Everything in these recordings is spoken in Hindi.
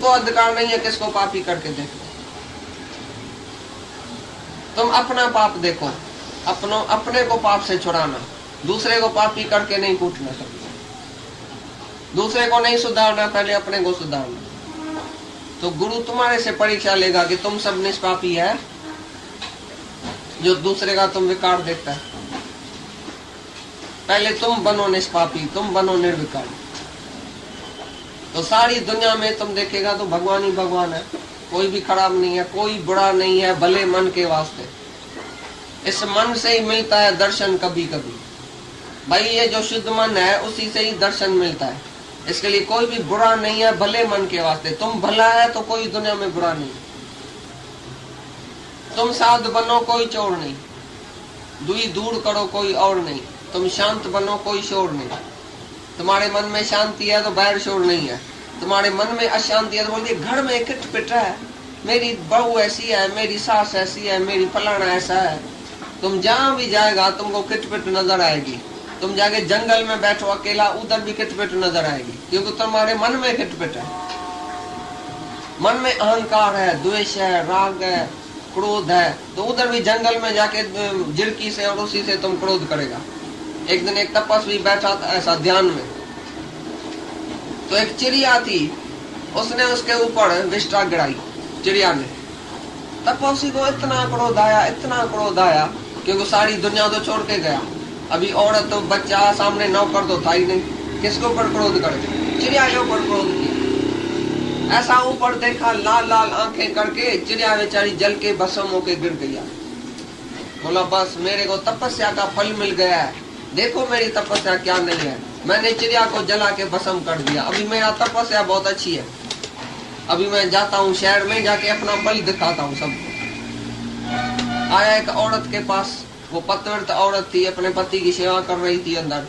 को अधिकार नहीं है किसको पापी करके देखो। तुम अपना पाप देखो, अपने को पाप से छुड़ाना, दूसरे को पापी करके नहीं पूछना सकते। दूसरे को नहीं सुधारना, पहले अपने को सुधारना। तो गुरु तुम्हारे से परीक्षा लेगा कि तुम सब निष्पापी है जो दूसरे का तुम विकार देखता है। पहले तुम बनो निष्पापी, तुम बनो निर्विकार। तो सारी दुनिया में तुम देखेगा तो भगवान ही भगवान है, कोई भी खराब नहीं है, कोई बुरा नहीं है, भले मन के वास्ते। इस मन से ही मिलता है दर्शन कभी कभी। भाई ये जो शुद्ध मन है उसी से ही दर्शन मिलता है। इसके लिए कोई भी बुरा नहीं है, भले मन के वास्ते। तुम भला है तो कोई दुनिया में बुरा नहीं। तुम साध बनो, कोई चोर नहीं। दुई दूर करो, कोई और नहीं। तुम शांत बनो, कोई शोर नहीं। तुम्हारे मन में शांति है तो बाहर शोर नहीं है। तुम्हारे मन में अशांति है तो बोलते घर में खिटपिट है, मेरी बहू ऐसी है, मेरी सास ऐसी है, मेरी फलाना ऐसा है। तुम जहां भी जाएगा तुमको खिटपिट नजर आएगी। तुम जाके जंगल में बैठो अकेला, उधर भी खिटपिट नजर आएगी, क्योंकि तुम्हारे मन में खिटपिट है। मन में अहंकार है, द्वेष है, राग है, क्रोध है, तो उधर भी जंगल में जाके झिड़की से और उसी से तुम क्रोध करेगा। एक दिन एक तपस्वी बैठा था ऐसा ध्यान में, तो एक चिड़िया थी, उसने उसके ऊपर विष्ठा गिराई चिड़िया ने। तपस्वी को इतना क्रोध आया, इतना क्रोध आया, क्योंकि सारी दुनिया तो छोड़ के गया। अभी औरत तो बच्चा सामने नौकर तो था ही नहीं, किसके ऊपर क्रोध करे? चिड़िया के ऊपर क्रोध किया। ऐसा ऊपर देखा, लाल लाल आंखें करके चिड़िया बेचारी जल के भस्म होके गिर गया। बोला बस मेरे को तपस्या का फल मिल गया है, देखो मेरी तपस्या क्या नहीं है, मैंने चिड़िया को जला के भस्म कर दिया। अभी मेरा तपस्या बहुत अच्छी है, अभी मैं जाता हूँ शहर में, जाके अपना बल दिखाता हूँ सबको। आया एक औरत के पास, वो पतिव्रत औरत थी, अपने पति की सेवा कर रही थी, अंदर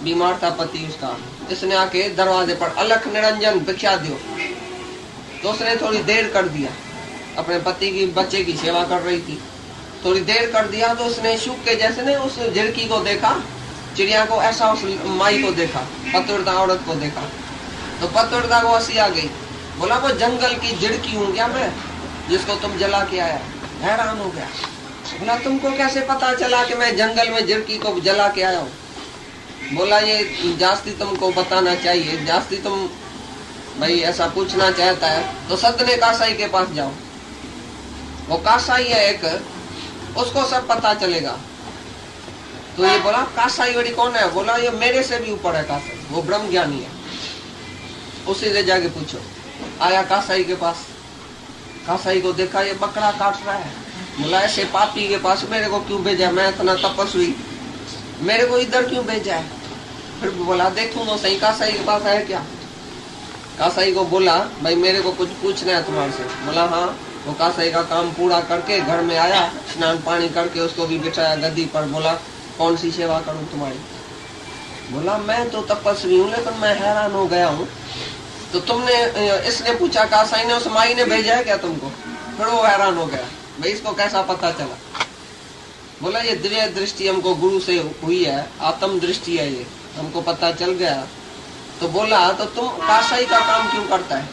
बीमार था पति उसका। इसने आके दरवाजे पर अलख निरंजन भिक्षा दो, तो उसने थोड़ी देर कर दिया, अपने पति की बच्चे की सेवा कर रही थी, थोड़ी देर कर दिया। तो उसने शुक के जैसे ने उस झिड़की को देखा, चिड़िया को, ऐसा उस माई को देखा, पतिव्रता औरत को देखा। तो पतिव्रता को हंसी आ गई। बोला वो जंगल की झिड़की हूँ क्या मैं, जिसको तुम जला के आया? हैरान हो गया। बोला तुमको कैसे पता चला कि मैं जंगल में झिड़की को जला के आया हूँ? बोला ये जास्ती तुमको बताना चाहिए, जास्ती तुम भाई ऐसा पूछना चाहता है तो सदने कासाई के पास जाओ। वो कासाई है एक, उसको सब पता चलेगा। तो ये बोला कासाई बड़ी कौन है? बोला ये मेरे से भी ऊपर है कासाई, वो ब्रह्म ज्ञानी है, उसी से जाके पूछो। आया कासाई के पास, कासाई को देखा ये बकरा काट रहा है। बोला ऐसे पापी के पास मेरे को क्यों भेजा? मैं इतना तपस्वी, मेरे को इधर क्यों भेजा है? फिर बोला देखूंगा सही कासाई के पास है क्या। कासाई को बोला भाई मेरे को कुछ पूछना है तुम्हारे से। बोला हाँ। वो कासाई का काम पूरा करके घर में आया, स्नान पानी करके उसको भी बिठाया गद्दी पर। बोला कौन सी सेवा करूं तुम्हारी? बोला मैं तो तपस्वी हूँ, लेकिन मैं हैरान हो गया हूँ। तो तुमने, इसने पूछा कासाई ने, उस माई ने भेजा है क्या तुमको? फिर वो हैरान हो गया, भाई इसको कैसा पता चला? बोला ये दिव्य दृष्टि हमको गुरु से हुई है, आत्म दृष्टि है, ये हमको पता चल गया। तो बोला तो तुम कासाई का काम क्यों करता है?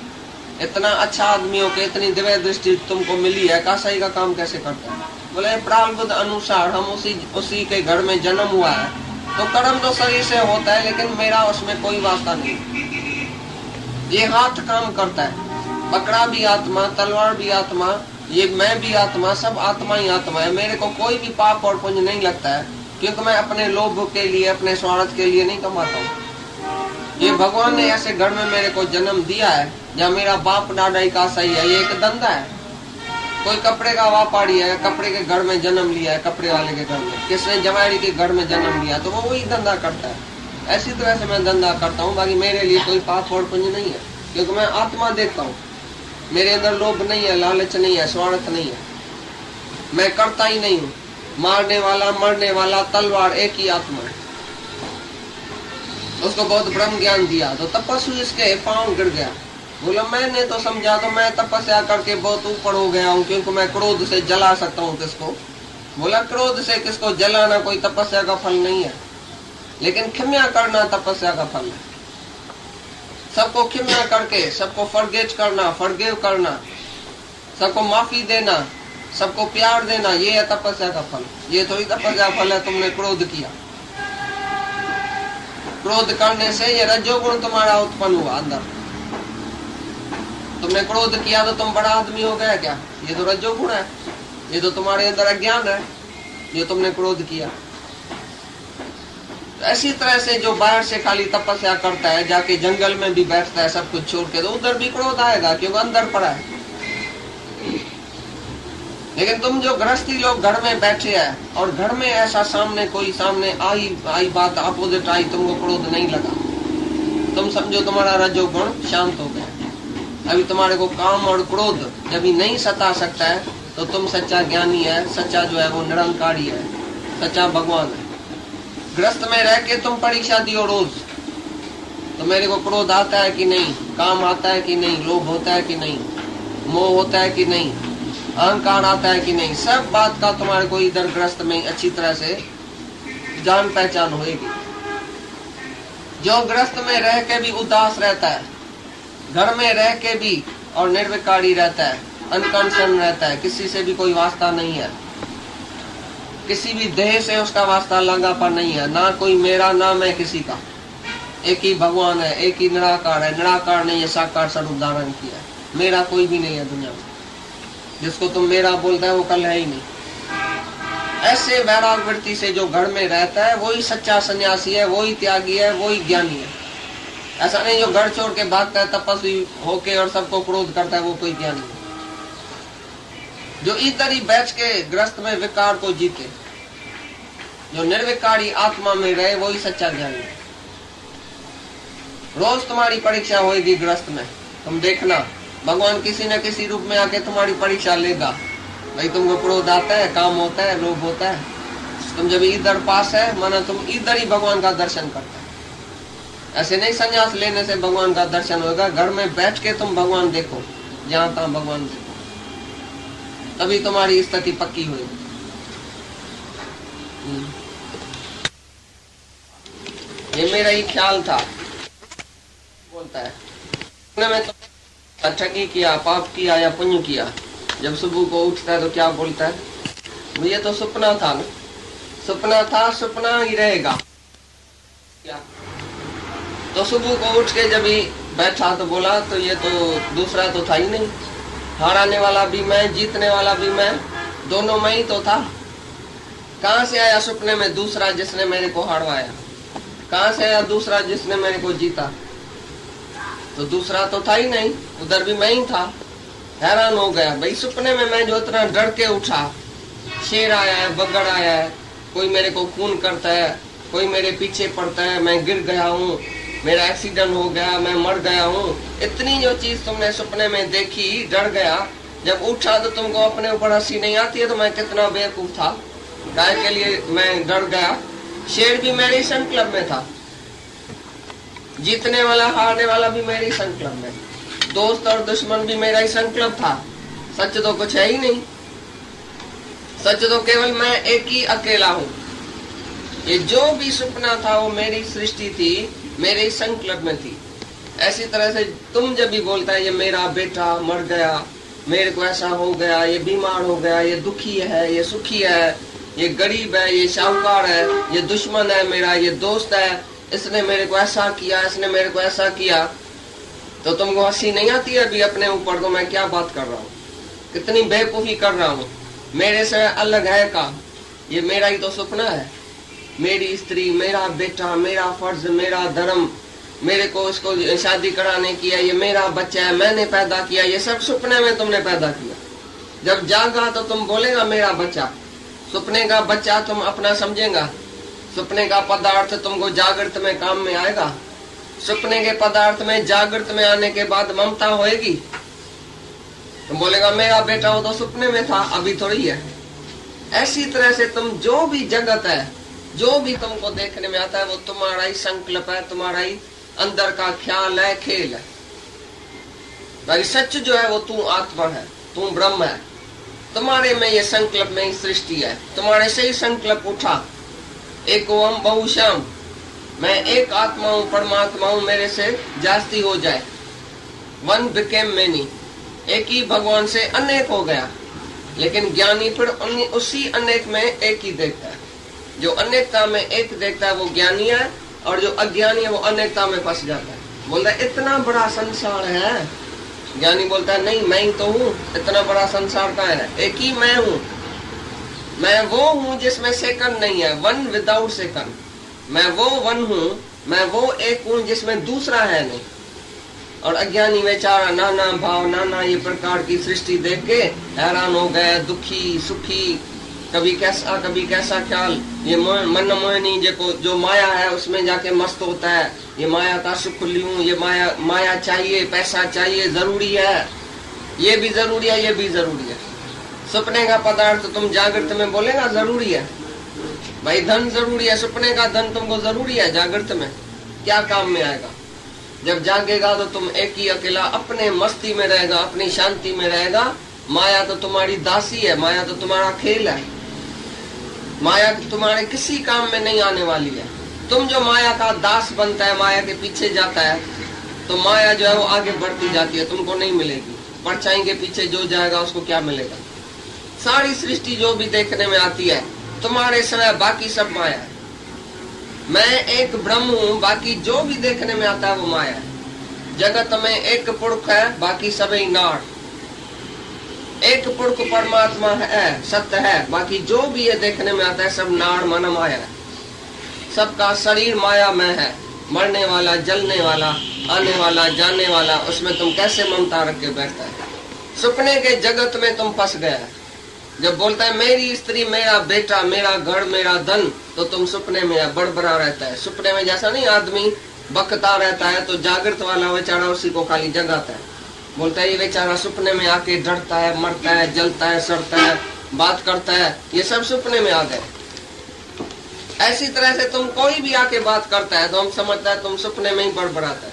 इतना अच्छा आदमी हो के इतनी दिव्य दृष्टि तुमको मिली है, कासाई का काम कैसे करता है? बोले प्रारब्ध अनुसार हम उसी के घर में जन्म हुआ है, तो कर्म तो शरीर से होता है, लेकिन मेरा उसमें कोई वास्ता नहीं। ये हाथ काम करता है, पकड़ा भी आत्मा, तलवार भी आत्मा, ये मैं भी आत्मा, सब आत्मा ही आत्मा है। मेरे को कोई भी पाप और पुण्य नहीं लगता है, क्योंकि मैं अपने लोभ के लिए, अपने स्वार्थ के लिए नहीं कमाता हूँ। ये भगवान ने ऐसे घर में मेरे को जन्म दिया है जहाँ मेरा बाप दादा ही कासाई है। ये एक धंधा है। कोई कपड़े का व्यापारी है, कपड़े के घर में जन्म लिया है, कपड़े वाले के घर में, किसने जवाड़ी के घर में जन्म लिया, तो वो वही धंधा करता है। ऐसी तरह से मैं धंधा करता हूँ। बाकी मेरे लिए कोई पाप और पुण्य नहीं है, क्योंकि मैं आत्मा देखता हूँ। मेरे अंदर लोभ नहीं है, लालच नहीं है, स्वार्थ नहीं है। मैं करता ही नहीं हूँ। मारने वाला, मरने वाला, तलवार एक ही आत्मा है। उसको बहुत ब्रह्म ज्ञान दिया, तो तपस्वी इसके पांव गिर गया। बोला मैंने तो समझा, तो मैं तपस्या करके बहुत ऊपर हो गया हूँ, क्योंकि मैं क्रोध से जला सकता हूँ किसको। बोला क्रोध से किसको जलाना कोई तपस्या का फल नहीं है, लेकिन क्षमा करना तपस्या का फल है। सबको क्षमा करके, सबको फॉरगिव करना, सबको माफी देना, सबको प्यार देना, ये है तपस्या का फल। ये थोड़ी तपस्या फल है तुमने क्रोध किया। क्रोध करने से ये रजोगुण तुम्हारा उत्पन्न हुआ अंदर। तुमने क्रोध किया तो तुम बड़ा आदमी हो गया क्या? ये तो रजोगुण है, ये तो तुम्हारे अंदर अज्ञान है, ये तुमने क्रोध किया। तो ऐसी तरह से जो बाहर से खाली तपस्या करता है, जाके जंगल में भी बैठता है सब कुछ छोड़ के, तो उधर भी क्रोध आएगा क्योंकि अंदर पड़ा है। लेकिन तुम जो गृहस्थी लोग घर में बैठे हैं और घर में ऐसा कोई सामने आई बात अपोजिट आई, तुमको क्रोध नहीं लगा, तुम समझो तुम्हारा रजोगुण शांत हो गया। अभी तुम्हारे को काम और क्रोध जब भी नहीं सता सकता है तो तुम सच्चा ज्ञानी है, सच्चा जो है वो निरंकारी है, सच्चा भगवान है। ग्रस्त में रह के तुम परीक्षा दियो रोज, तो मेरे को क्रोध आता है कि नहीं, काम आता है कि नहीं, लोभ होता है कि नहीं, मोह होता है कि नहीं, अहंकार आता है कि नहीं, सब बात का तुम्हारे को इधर ग्रस्त में अच्छी तरह से जान पहचान होगी। जो ग्रस्त में रह के भी उदास रहता है, घर में रह के भी और निर्विकारी रहता है, अनकंसर्न रहता है, किसी से भी कोई वास्ता नहीं है, किसी भी देह से उसका वास्ता लगापन नहीं है, ना कोई मेरा ना मैं किसी का, एक ही भगवान है, एक ही निराकार है। निराकार ने ये साकार स्वरूप धारण किया है, मेरा कोई भी नहीं है दुनिया में। जिसको तुम मेरा बोलता है वो कल है ही नहीं। ऐसे वैराग वृत्ति से जो घर में रहता है वही सच्चा सन्यासी है, वही त्यागी है, वही ज्ञानी है। ऐसा नहीं जो घर छोड़ के भागता है तपस्वी होके और सबको क्रोध करता है, वो कोई ज्ञानी है। जो इधर ही बैठ के ग्रस्त में विकार को जीते, जो निर्विकारी आत्मा में रहे, वही सच्चा ज्ञानी है। रोज तुम्हारी परीक्षा होगी ग्रस्त में, तुम देखना भगवान किसी न किसी रूप में आके तुम्हारी परीक्षा लेगा। भाई तुमको क्रोध आता है, काम होता है, लोभ होता है, तुम जब इधर पास है माना तुम इधर ही भगवान का दर्शन करते है। ऐसे नहीं संन्यास लेने से भगवान का दर्शन होगा, घर में बैठ के तुम भगवान देखो, जहां तहां भगवान देखो, तभी तुम्हारी स्थिति पक्की होगी। ये मेरा ही ख्याल था। बोलता है मैं तो ठगी किया, पाप किया या पुण्य किया, जब सुबह को उठता है तो क्या बोलता है, ये तो सपना था ना, सपना था, सपना ही रहेगा क्या। तो सुबह को उठ के जब ही बैठा तो बोला तो ये तो दूसरा तो था ही नहीं, हारने वाला भी मैं, जीतने वाला भी मैं, दोनों मैं ही तो था। कहां से आया सपने में दूसरा जिसने मेरे को हारवाया, कहां से आया दूसरा जिसने मेरे को जीता, तो दूसरा तो था ही नहीं, उधर भी मैं ही था। हैरान हो गया, भाई सपने में मैं जो इतना डर के उठा, शेर आया है, बगड़ आया है, कोई मेरे को खून करता है, कोई मेरे पीछे पड़ता है, मैं गिर गया हूँ, मेरा एक्सीडेंट हो गया, मैं मर गया हूँ, इतनी जो चीज तुमने सपने में देखी, डर गया, जब उठा तो तुमको अपने ऊपर हंसी नहीं आती है तो मैं कितना बेवकूफ था, गाय के लिए मैं डर गया। शेर भी मेरे संकल्प में था, जीतने वाला हारने वाला भी मेरे संकल्प में, दोस्त और दुश्मन भी मेरा ही संकल्प था। सच तो कुछ है ही नहीं, सच तो केवल मैं एक ही अकेला हूँ। ये जो भी सपना था वो मेरी सृष्टि थी, मेरे संकल्प में थी। ऐसी तरह से तुम जब भी बोलता है ये मेरा बेटा मर गया, मेरे को ऐसा हो गया, ये बीमार हो गया, ये दुखी है, ये सुखी है, ये गरीब है, ये शाहूकार है, ये दुश्मन है मेरा, ये दोस्त है, इसने मेरे को ऐसा किया, इसने मेरे को ऐसा किया, तो तुमको हंसी नहीं आती है अभी अपने ऊपर, तो मैं क्या बात कर रहा हूँ, कितनी बेवकूफी कर रहा हूँ, मेरे से अलग है का, ये मेरा ही तो सपना है, मेरी स्त्री, मेरा बेटा, मेरा फर्ज, मेरा धर्म, मेरे को इसको शादी कराने की है, ये मेरा बच्चा है, मैंने पैदा किया, ये सब सपने में तुमने पैदा किया। जब जागा तो तुम बोलेगा मेरा बच्चा, सपने का बच्चा तुम अपना समझेगा, सपने का पदार्थ तुमको जागृत में काम में आएगा, सपने के पदार्थ में जागृत में आने के बाद ममता होएगी, तुम बोलेगा मेरा बेटा वो तो सपने में था, अभी थोड़ी है। ऐसी तरह से तुम जो भी जगत है, जो भी तुमको देखने में आता है, वो तुम्हारा ही संकल्प है, तुम्हारा ही अंदर का ख्याल है, खेल है। बाकी सच जो है वो तू आत्मा है, तू ब्रह्म है, तुम्हारे में ये संकल्प में ही सृष्टि है, तुम्हारे से ही संकल्प उठा, एक ओम बहुश्याम, मैं एक आत्मा हूँ, परमात्मा हूँ, मेरे से जास्ती हो जाए। वन बिकेम मेनी, एक ही भगवान से अनेक हो गया। लेकिन ज्ञानी फिर उसी अनेक में एक ही देखता है। जो अनेकता में एक देखता है वो ज्ञानी है, और जो अज्ञानी है वो अनेकता में फंस जाता है। बोलता है इतना बड़ा संसार है। ज्ञानी बोलता है नहीं, मैं ही तो हूँ, इतना बड़ा संसार का है, एक ही मैं हूँ। मैं वो हूँ जिसमें सेकंड नहीं है, वन विदाउट सेकंड। मैं वो वन हूँ, मैं वो एक हूँ जिसमें दूसरा है नहीं। और अज्ञानी बेचारा नाना भाव, नाना ये प्रकार की सृष्टि देख के हैरान हो गए, दुखी सुखी, कभी कैसा ख्याल। ये मन मोहिनी जो माया है उसमें जाके मस्त होता है। ये माया का सुख लूं, ये माया चाहिए, पैसा चाहिए, जरूरी है, ये भी जरूरी है, ये भी जरूरी है। सपने का पदार्थ तुम जागृत में बोलेगा जरूरी है, भाई धन जरूरी है, सपने का धन तुमको जरूरी है, जागृत में क्या काम में आएगा। जब जागेगा तो तुम एक ही अकेला अपने मस्ती में रहेगा, अपनी शांति में रहेगा। माया तो तुम्हारी दासी है, माया तो तुम्हारा खेल है, माया तुम्हारे किसी काम में नहीं आने वाली है। तुम जो माया का दास बनता है, माया के पीछे जाता है, तो माया जो है वो आगे बढ़ती जाती है, तुमको नहीं मिलेगी। परछाई के पीछे जो जाएगा उसको क्या मिलेगा। सारी सृष्टि जो भी देखने में आती है तुम्हारे सिवाय बाकी सब माया है। मैं एक ब्रह्म हूँ, बाकी जो भी देखने में आता है वो माया है। जगत में एक पुरुष है, बाकी सभी नाड़। एक पुरुष परमात्मा है, सत्य है, बाकी जो भी ये देखने में आता है सब नाड़ मन माया है। सबका शरीर माया में है, मरने वाला, जलने वाला, आने वाला, जाने वाला, उसमें तुम कैसे ममता रख के बैठता है। सपने के जगत में तुम फंस गया है। जब बोलता है मेरी स्त्री, मेरा बेटा, मेरा घर, मेरा धन, तो तुम सपने में बड़बड़ा रहता है। सपने में जैसा नहीं आदमी बकता रहता है, तो जागृत वाला बेचारा उसी को खाली जगाता है। बोलता है ये बेचारा सपने में आके डरता है, मरता है, जलता है, सड़ता है, बात करता है, ये सब सपने में आ गए। ऐसी तरह से तुम कोई भी आके बात करता है तो हम समझता है तुम सपने में ही बड़बड़ाता है।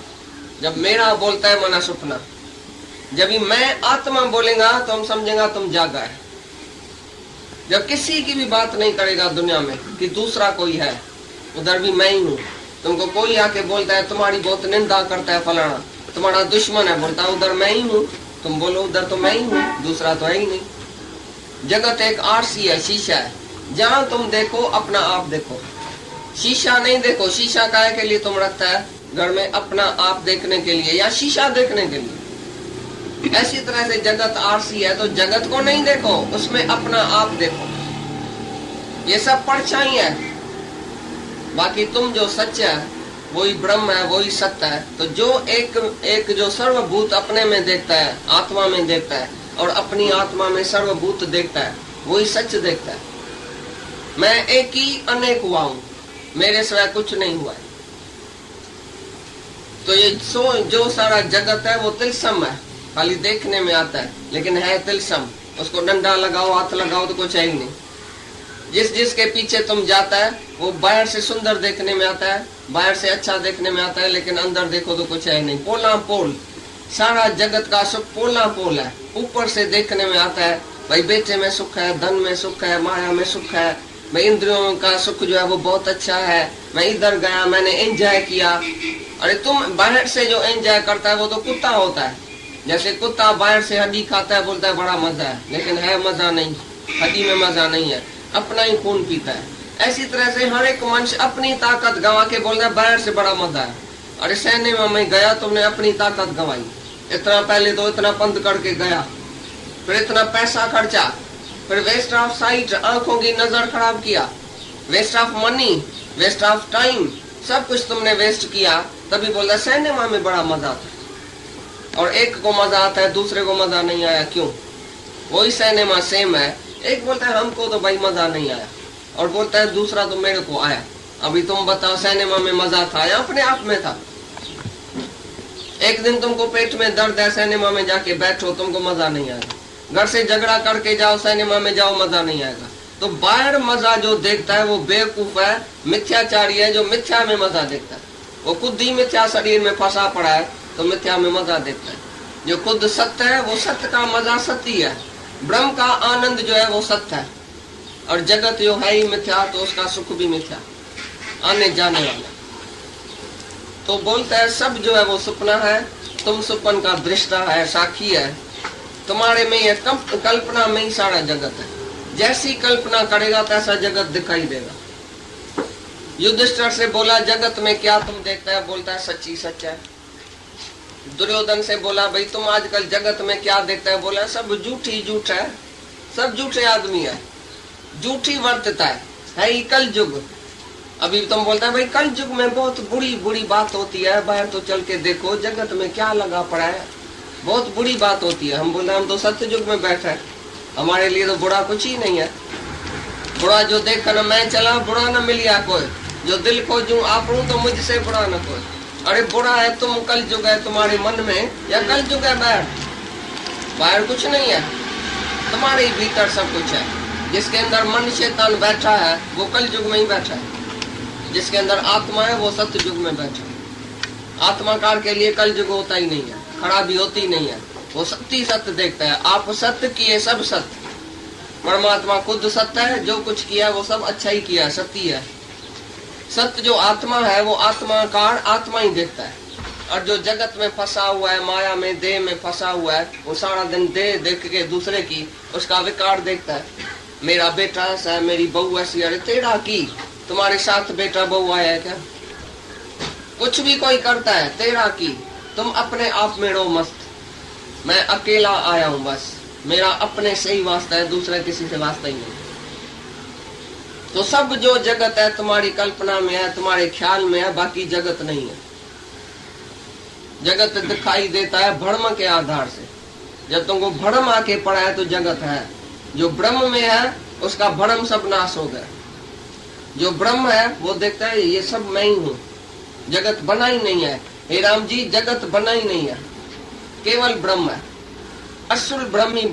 जब मेरा बोलता है मना सपना, जब ही मैं आत्मा बोलेगा तो हम समझेगा तुम जागा है। जब किसी की भी बात नहीं करेगा दुनिया में कि दूसरा कोई है, उधर भी मैं ही हूँ। तुमको कोई आके बोलता है तुम्हारी बहुत निंदा करता है, फलाना तुम्हारा दुश्मन है, बोलता है उधर मैं ही हूँ। तुम बोलो उधर तो मैं ही हूँ, दूसरा तो है ही नहीं। जगत एक आरसी है, शीशा है, जहाँ तुम देखो अपना आप देखो, शीशा नहीं देखो। शीशा काहे के लिए तुम रखता है घर में? अपना आप देखने के लिए या शीशा देखने के लिए। ऐसी तरह से जगत आरसी है, तो जगत को नहीं देखो, उसमें अपना आप देखो। ये सब परछाई है, बाकी तुम जो सच्चा है वही ब्रह्म है, वही सत्य है। तो जो एक जो सर्वभूत अपने में देखता है, आत्मा में देखता है, और अपनी आत्मा में सर्वभूत देखता है, वही सच देखता है। मैं एक ही अनेक हुआ हूँ, मेरे सिवाय कुछ नहीं हुआ है। तो ये जो सारा जगत है वो तिलसम है, खाली देखने में आता है लेकिन है तिलसम। उसको डंडा लगाओ, हाथ लगाओ तो कुछ है ही नहीं। जिसके पीछे तुम जाता है वो बाहर से सुंदर देखने में आता है, बाहर से अच्छा देखने में आता है, लेकिन अंदर देखो तो कुछ है नहीं। पोला पोल, सारा जगत का सुख पोला पोल है। ऊपर से देखने में आता है भाई बेटे में सुख है, धन में सुख है, माया में सुख है, मैं इंद्रियों का सुख जो है वो बहुत अच्छा है, मैं इधर गया, मैंने एंजॉय किया। अरे तुम बाहर से जो एंजॉय करता है वो तो कुत्ता होता है। जैसे कुत्ता बाहर से हड्डी खाता है, बोलता है बड़ा मजा है, लेकिन है मजा नहीं, हड्डी में मजा नहीं है, अपना ही खून पीता है। ऐसी तरह से हर एक मनुष्य अपनी ताकत गंवा के बोलता है बाहर से बड़ा मजा है। अरे सैन्य में गया, तुमने अपनी ताकत गंवाई। इतना पहले तो इतना पंथ करके गया, फिर इतना पैसा खर्चा, फिर वेस्ट ऑफ साइट, आंखों की नजर खराब किया, waste of money, waste of time, सब कुछ तुमने वेस्ट किया। तभी बोलता सिनेमा में बड़ा मजा आता है। और एक को मजा आता है, दूसरे को मजा नहीं आया, क्यों? वही सिनेमा सेम है। एक बोलता है हमको तो भाई मजा नहीं आया, और बोलता है दूसरा तो मेरे को आया। अभी तुम बताओ सिनेमा में मजा था या अपने आप में था? एक दिन तुमको पेट में दर्द है, सिनेमा में जाके बैठो, तुमको मजा नहीं आएगा। घर से झगड़ा करके जाओ, सिनेमा में जाओ, मजा नहीं आएगा। तो बाहर मजा जो देखता है वो बेवकूफ है, मिथ्याचारी है, जो मिथ्या में मजा देखता है। वो खुद ही मिथ्या शरीर में फंसा पड़ा है, तो मिथ्या में मजा देखता है। जो खुद सत्य है वो सत्य का मजा सत्य ही है। ब्रह्म का आनंद जो है वो सत्य है, और जगत जो है ही मिथ्या, तो उसका सुख भी मिथ्या, आने जाने वाला। तो बोलता है सब जो है वो सपना है, तुम सपन का दृष्टा है, साक्षी है, तुम्हारे में ये कल्पना में ही सारा जगत है। जैसी कल्पना करेगा तैसा जगत दिखाई देगा। युधिष्ठिर से बोला जगत में क्या तुम देखता है? बोलता है सच्ची सच है। दुर्योधन से बोला भाई तुम आजकल जगत में क्या देखता है? बोला सब झूठी झूठ है, सब झूठे आदमी है, झूठी वर्तता है ही कल युग। अभी तुम बोलता है भाई कल युग में बहुत बुरी बुरी बात होती है, बाहर तो चल के देखो जगत में क्या लगा पड़ा है, बहुत बुरी बात होती है। हम बोल रहे हम तो सत्य युग में बैठे हैं, हमारे लिए तो बुरा कुछ ही नहीं है। बुरा जो देखा न मैं चला, बुरा न मिलिया कोई, जो दिल को जू आपू तो मुझसे बुरा न कोई। अरे बुरा है तुम, कल युग है तुम्हारे मन में, या कल युग है बाहर? बाहर कुछ नहीं है, तुम्हारे भीतर सब कुछ है। जिसके अंदर मन शैतान बैठा है वो कल युग में ही बैठा है, जिसके अंदर आत्मा है वो सत्य युग में बैठा है। आत्माकार के लिए कल युग होता ही नहीं है, खराबी होती नहीं है, वो सत्य सत्य देखता है। आप सत्य किए सब सत्य, परमात्मा खुद सत्य है, जो कुछ किया वो सब अच्छा ही किया, सत्य है। सत्य जो आत्मा है वो आत्माकार आत्मा ही देखता है। और जो जगत में फंसा हुआ है, माया में, देह में फंसा हुआ है, वो सारा दिन देह देख के दूसरे की उसका विकार देखता है। मेरा बेटा ऐसा है, मेरी बहू ऐसी। अरे तेरा की, तुम्हारे साथ बेटा बहू आया है क्या? कुछ भी कोई करता है तेरा की, तुम अपने आप में रहो मस्त। मैं अकेला आया हूं, बस मेरा अपने से ही वास्ता है, दूसरा किसी से वास्ता ही नहीं। तो सब जो जगत है तुम्हारी कल्पना में है, तुम्हारे ख्याल में है, बाकी जगत नहीं है। जगत दिखाई देता है भ्रम के आधार से। जब तुमको भ्रम आके पड़ा है तो जगत है। जो ब्रह्म में है उसका भ्रम सब नाश हो गया। जो ब्रह्म है वो देखता है ये सब मैं ही हूँ, जगत बना ही नहीं है। हे राम जी, जगत बना ही नहीं है, केवल ब्रह्म है, असुर ब्रह्म ही